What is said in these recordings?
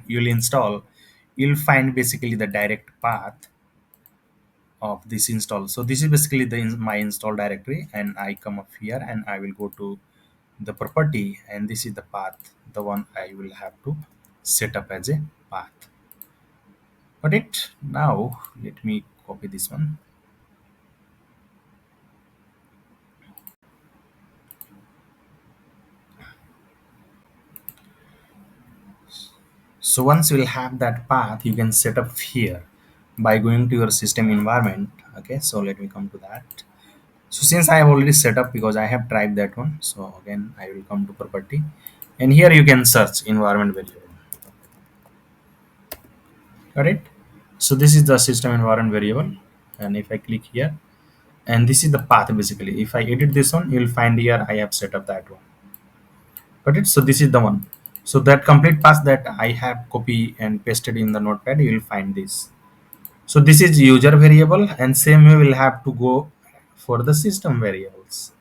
you'll install, you'll find basically the direct path of this install. So this is basically my install directory, and I come up here and I will go to the property, and this is the path, the one I will have to set up as a path. Got it? Now let me copy this one. So once you will have that path, you can set up here by going to your system environment. Okay, so let me come to that. So since I have already set up, because I have tried that one, so again I will come to property, and here you can search environment variable. Got it? So this is the system environment variable, and if I click here, and this is the path basically. If I edit this one, you'll find here I have set up that one. Got it? So this is the one. So that complete path that I have copy and pasted in the notepad, you will find this. So this is user variable, and same way we'll have to go for the system variables.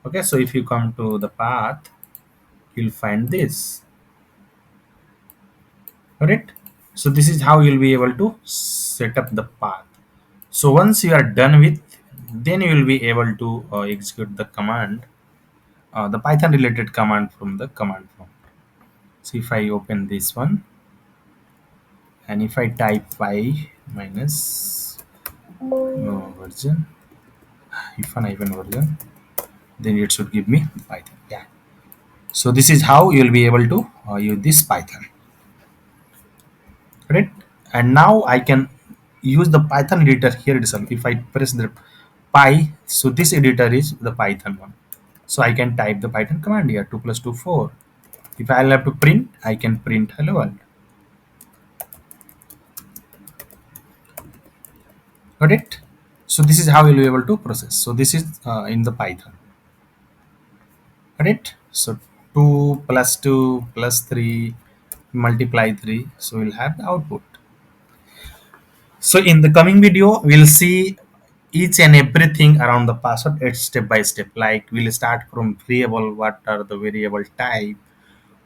Okay, so if you come to the path, you'll find this. Got it? So this is how you'll be able to set up the path. So once you are done with, then you will be able to execute the command, the Python related command from the command prompt. So if I open this one, and if I type py minus version, if an even version, then it should give me Python. Yeah. So this is how you will be able to use this Python. Right? And now I can use the Python editor here itself. If I press the py, so this editor is the Python one. So I can type the Python command here, 2 plus 2 4. If I'll have to print, I can print hello world. Got it? So this is how you'll be able to process. So this is in the Python. Got it? So 2 plus 2 plus 3 multiply 3. So we'll have the output. So in the coming video, we'll see each and everything around the password it's step by step. Like we'll start from variable, what are the variable type,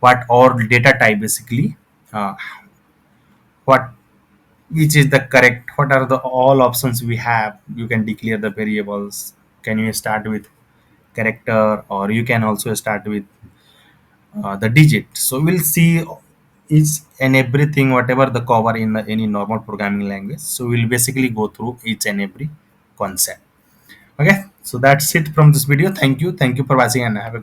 what or data type basically, what which is the correct, what are the all options we have. You can declare the variables. Can you start with character, or you can also start with the digit. So we'll see each and everything whatever the cover in any normal programming language. So we'll basically go through each and every concept. Okay, so that's it from this video. Thank you for watching, and have a